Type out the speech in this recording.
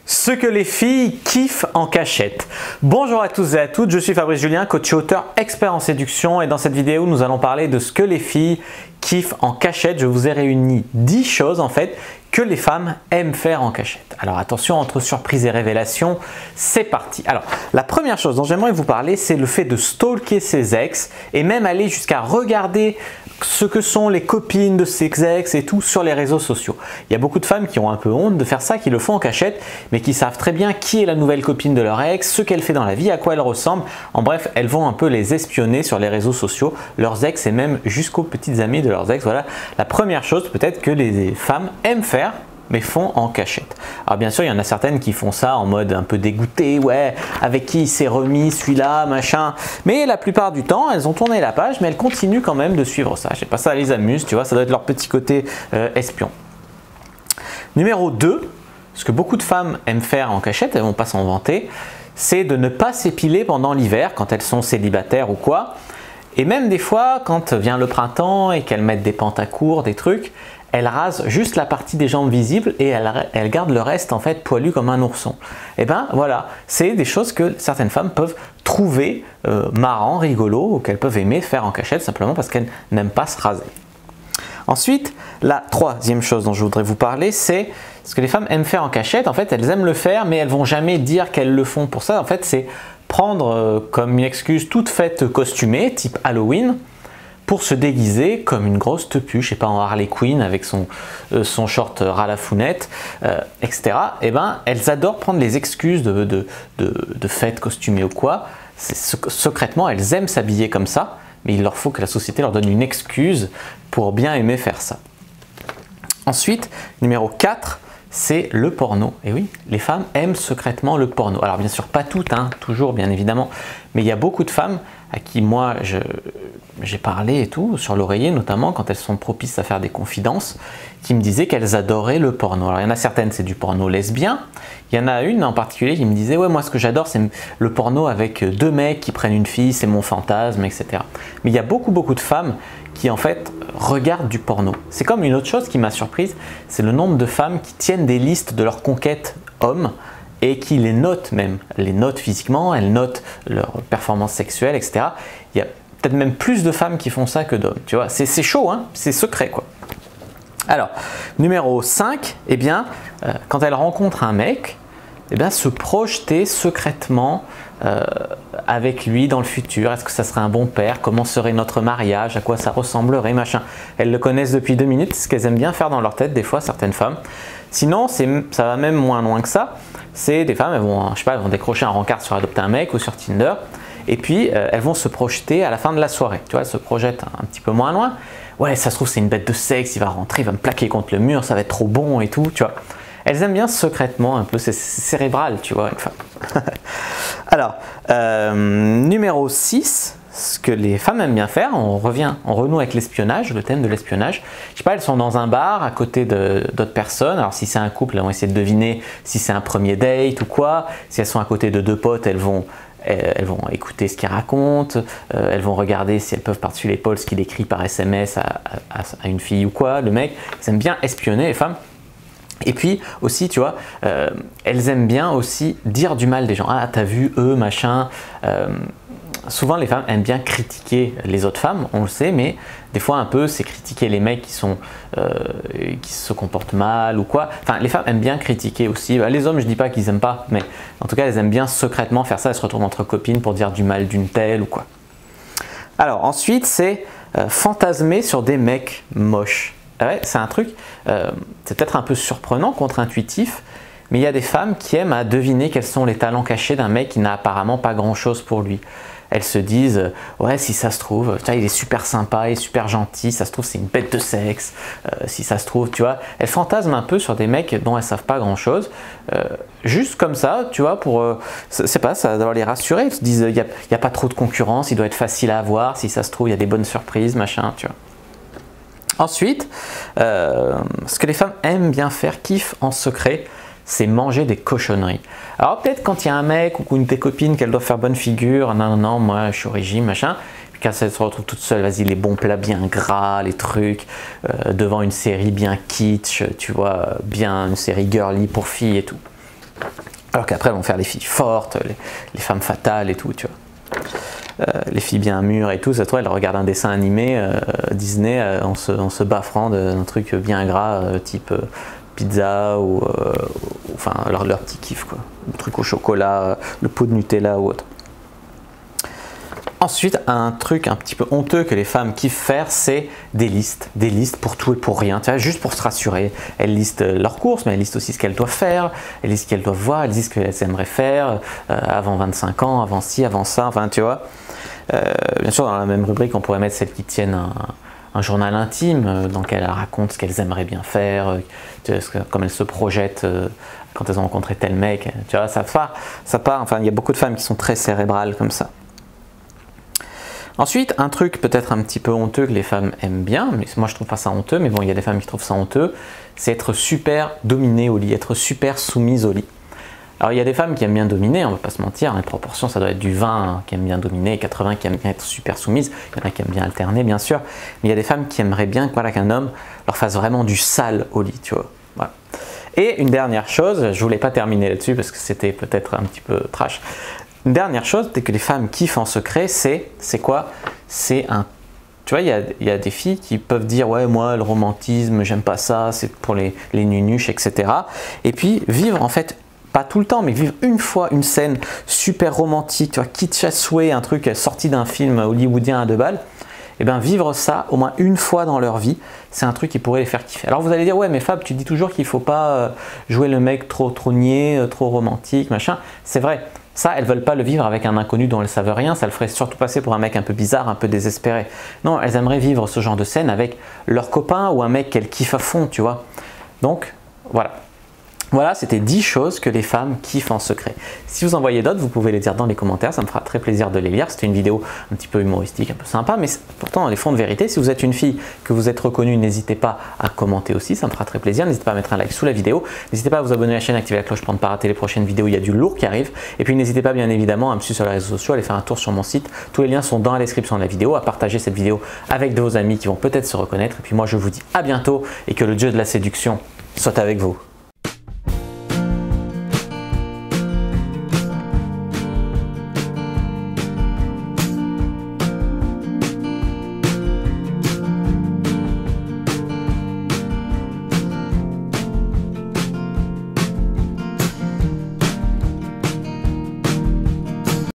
Ce que les filles kiffent en cachette. Bonjour à tous et à toutes, je suis Fabrice Julien, coach et auteur expert en séduction et dans cette vidéo nous allons parler de ce que les filles kiffent en cachette. Je vous ai réuni 10 choses en fait que les femmes aiment faire en cachette. Alors attention, entre surprise et révélation, c'est parti. Alors la première chose dont j'aimerais vous parler, c'est le fait de stalker ses ex et même aller jusqu'à regarder ce que sont les copines de ses ex et tout sur les réseaux sociaux. Il y a beaucoup de femmes qui ont un peu honte de faire ça, qui le font en cachette, mais qui savent très bien qui est la nouvelle copine de leur ex, ce qu'elle fait dans la vie, à quoi elle ressemble. En bref, elles vont un peu les espionner sur les réseaux sociaux, leurs ex et même jusqu'aux petites amies de leurs ex. Voilà la première chose peut-être que les femmes aiment faire, mais font en cachette. Alors bien sûr, il y en a certaines qui font ça en mode un peu dégoûté, ouais, avec qui il s'est remis celui-là, machin. Mais la plupart du temps, elles ont tourné la page, mais elles continuent quand même de suivre ça. Je sais pas, ça les amuse, tu vois, ça doit être leur petit côté espion. Numéro 2, ce que beaucoup de femmes aiment faire en cachette, elles vont pas s'en vanter, c'est de ne pas s'épiler pendant l'hiver quand elles sont célibataires ou quoi. Et même des fois, quand vient le printemps et qu'elles mettent des pantacourts, des trucs, elles rasent juste la partie des jambes visibles et elles gardent le reste en fait poilu comme un ourson. Et ben voilà, c'est des choses que certaines femmes peuvent trouver marrant, rigolo ou qu'elles peuvent aimer faire en cachette simplement parce qu'elles n'aiment pas se raser. Ensuite, la troisième chose dont je voudrais vous parler, c'est ce que les femmes aiment faire en cachette. En fait, elles aiment le faire, mais elles vont jamais dire qu'elles le font pour ça. En fait, c'est prendre comme une excuse toute faite costumée, type Halloween, pour se déguiser comme une grosse tepu, je sais pas, en Harley Quinn avec son short ras la founette, etc. Et ben, elles adorent prendre les excuses de fêtes costumées ou quoi. Secrètement, elles aiment s'habiller comme ça, mais il leur faut que la société leur donne une excuse pour bien aimer faire ça. Ensuite, numéro 4, c'est le porno. Et oui, les femmes aiment secrètement le porno. Alors bien sûr, pas toutes, hein, toujours bien évidemment, mais il y a beaucoup de femmes à qui moi j'ai parlé et tout, sur l'oreiller notamment, quand elles sont propices à faire des confidences, qui me disaient qu'elles adoraient le porno. Alors il y en a certaines, c'est du porno lesbien. Il y en a une en particulier qui me disait, ouais, moi ce que j'adore, c'est le porno avec deux mecs qui prennent une fille, c'est mon fantasme, etc. Mais il y a beaucoup de femmes qui en fait regardent du porno. C'est comme une autre chose qui m'a surprise, c'est le nombre de femmes qui tiennent des listes de leurs conquêtes hommes et qui les notent même, les notent physiquement, elles notent leur performance sexuelle, etc. Il y a peut-être même plus de femmes qui font ça que d'hommes, tu vois, c'est chaud, hein, c'est secret quoi. Alors, numéro 5, eh bien, quand elles rencontrent un mec, eh bien, se projeter secrètement avec lui dans le futur. Est-ce que ça serait un bon père? Comment serait notre mariage? À quoi ça ressemblerait? Machin. Elles le connaissent depuis 2 minutes, ce qu'elles aiment bien faire dans leur tête, des fois, certaines femmes. Sinon, ça va même moins loin que ça. C'est des femmes, elles vont, je sais pas, elles vont décrocher un rencard sur Adopter un mec ou sur Tinder. Et puis, elles vont se projeter à la fin de la soirée. Tu vois, elles se projettent un petit peu moins loin. Ouais, ça se trouve, c'est une bête de sexe, il va rentrer, il va me plaquer contre le mur, ça va être trop bon et tout, tu vois. Elles aiment bien secrètement un peu, c'est cérébral, tu vois. Enfin. Alors, numéro 6, ce que les femmes aiment bien faire, on renoue avec l'espionnage, le thème de l'espionnage. Je sais pas, elles sont dans un bar à côté d'autres personnes. Alors si c'est un couple, elles vont essayer de deviner si c'est un premier date ou quoi. Si elles sont à côté de 2 potes, elles vont écouter ce qu'ils racontent, elles vont regarder si elles peuvent par-dessus l'épaule ce qu'il écrit par SMS à une fille ou quoi, le mec. Elles aiment bien espionner, les femmes. Et puis aussi, tu vois, elles aiment bien aussi dire du mal des gens. Ah, t'as vu eux, machin. Souvent, les femmes aiment bien critiquer les autres femmes, on le sait, mais des fois un peu, c'est critiquer les mecs qui se comportent mal ou quoi. Enfin, les femmes aiment bien critiquer aussi. Les hommes, je dis pas qu'ils aiment pas, mais en tout cas, elles aiment bien secrètement faire ça. Elles se retrouvent entre copines pour dire du mal d'une telle ou quoi. Alors ensuite, c'est fantasmer sur des mecs moches. Ouais, c'est un truc, c'est peut-être un peu surprenant, contre-intuitif, mais il y a des femmes qui aiment à deviner quels sont les talents cachés d'un mec qui n'a apparemment pas grand-chose pour lui. Elles se disent, ouais, si ça se trouve, il est super sympa, il est super gentil, ça se trouve, c'est une bête de sexe, si ça se trouve, tu vois. Elles fantasment un peu sur des mecs dont elles savent pas grand-chose, juste comme ça, tu vois, pour, c'est pas, ça doit les rassurer. Elles se disent, il y a pas trop de concurrence, il doit être facile à avoir, si ça se trouve, il y a des bonnes surprises, machin, tu vois. Ensuite, ce que les femmes aiment bien faire, kiffent en secret, c'est manger des cochonneries. Alors peut-être quand il y a un mec ou une de tes copines qu'elle doit faire bonne figure, non, moi je suis au régime, machin, puis quand elle se retrouve toute seule, vas-y, les bons plats bien gras, les trucs, devant une série bien kitsch, tu vois, bien une série girly pour filles et tout. Alors qu'après, elles vont faire les filles fortes, les femmes fatales et tout, tu vois. Les filles bien mûres et tout, ça, toi, elles regardent un dessin animé Disney en se baffrant d'un truc bien gras, type pizza ou enfin leur petit kiff, quoi. Le truc au chocolat, le pot de Nutella ou autre. Ensuite, un truc un petit peu honteux que les femmes kiffent faire, c'est des listes pour tout et pour rien, tu vois, juste pour se rassurer. Elles listent leurs courses, mais elles listent aussi ce qu'elles doivent faire, elles listent ce qu'elles doivent voir, elles disent ce qu'elles aimeraient faire avant 25 ans, avant ci, avant ça, enfin tu vois. Bien sûr, dans la même rubrique, on pourrait mettre celles qui tiennent un journal intime dans lequel elles racontent ce qu'elles aimeraient bien faire, comme elles se projettent quand elles ont rencontré tel mec, tu vois, ça part, enfin il y a beaucoup de femmes qui sont très cérébrales comme ça. Ensuite, un truc peut-être un petit peu honteux que les femmes aiment bien, mais moi je trouve pas ça honteux, mais bon, il y a des femmes qui trouvent ça honteux, c'est être super dominée au lit, être super soumise au lit. Alors il y a des femmes qui aiment bien dominer, on va pas se mentir, les proportions ça doit être du 20 qui aiment bien dominer et 80 qui aiment bien être super soumises, il y en a qui aiment bien alterner bien sûr, mais il y a des femmes qui aimeraient bien voilà, qu'un homme leur fasse vraiment du sale au lit, tu vois. Voilà. Et une dernière chose, je voulais pas terminer là-dessus parce que c'était peut-être un petit peu trash. Une dernière chose, c'est que les femmes kiffent en secret, c'est quoi? C'est un... Tu vois, il y a des filles qui peuvent dire « Ouais, moi, le romantisme, j'aime pas ça, c'est pour les nunuches, etc. » Et puis, vivre en fait, pas tout le temps, mais vivre une fois une scène super romantique, tu vois, kitsch à souhait, un truc sorti d'un film hollywoodien à 2 balles, et bien vivre ça au moins une fois dans leur vie, c'est un truc qui pourrait les faire kiffer. Alors vous allez dire, ouais mais Fab, tu dis toujours qu'il ne faut pas jouer le mec trop niais, trop romantique, machin. C'est vrai, ça, elles ne veulent pas le vivre avec un inconnu dont elles ne savent rien, ça le ferait surtout passer pour un mec un peu bizarre, un peu désespéré. Non, elles aimeraient vivre ce genre de scène avec leur copain ou un mec qu'elles kiffent à fond, tu vois. Donc, voilà. Voilà, c'était 10 choses que les femmes kiffent en secret. Si vous en voyez d'autres, vous pouvez les dire dans les commentaires, ça me fera très plaisir de les lire. C'était une vidéo un petit peu humoristique, un peu sympa, mais pourtant les fonds de vérité. Si vous êtes une fille, que vous êtes reconnue, n'hésitez pas à commenter aussi, ça me fera très plaisir. N'hésitez pas à mettre un like sous la vidéo. N'hésitez pas à vous abonner à la chaîne, activer la cloche pour ne pas rater les prochaines vidéos, il y a du lourd qui arrive. Et puis n'hésitez pas bien évidemment à me suivre sur les réseaux sociaux, à aller faire un tour sur mon site. Tous les liens sont dans la description de la vidéo, à partager cette vidéo avec de vos amis qui vont peut-être se reconnaître. Et puis moi je vous dis à bientôt et que le dieu de la séduction soit avec vous.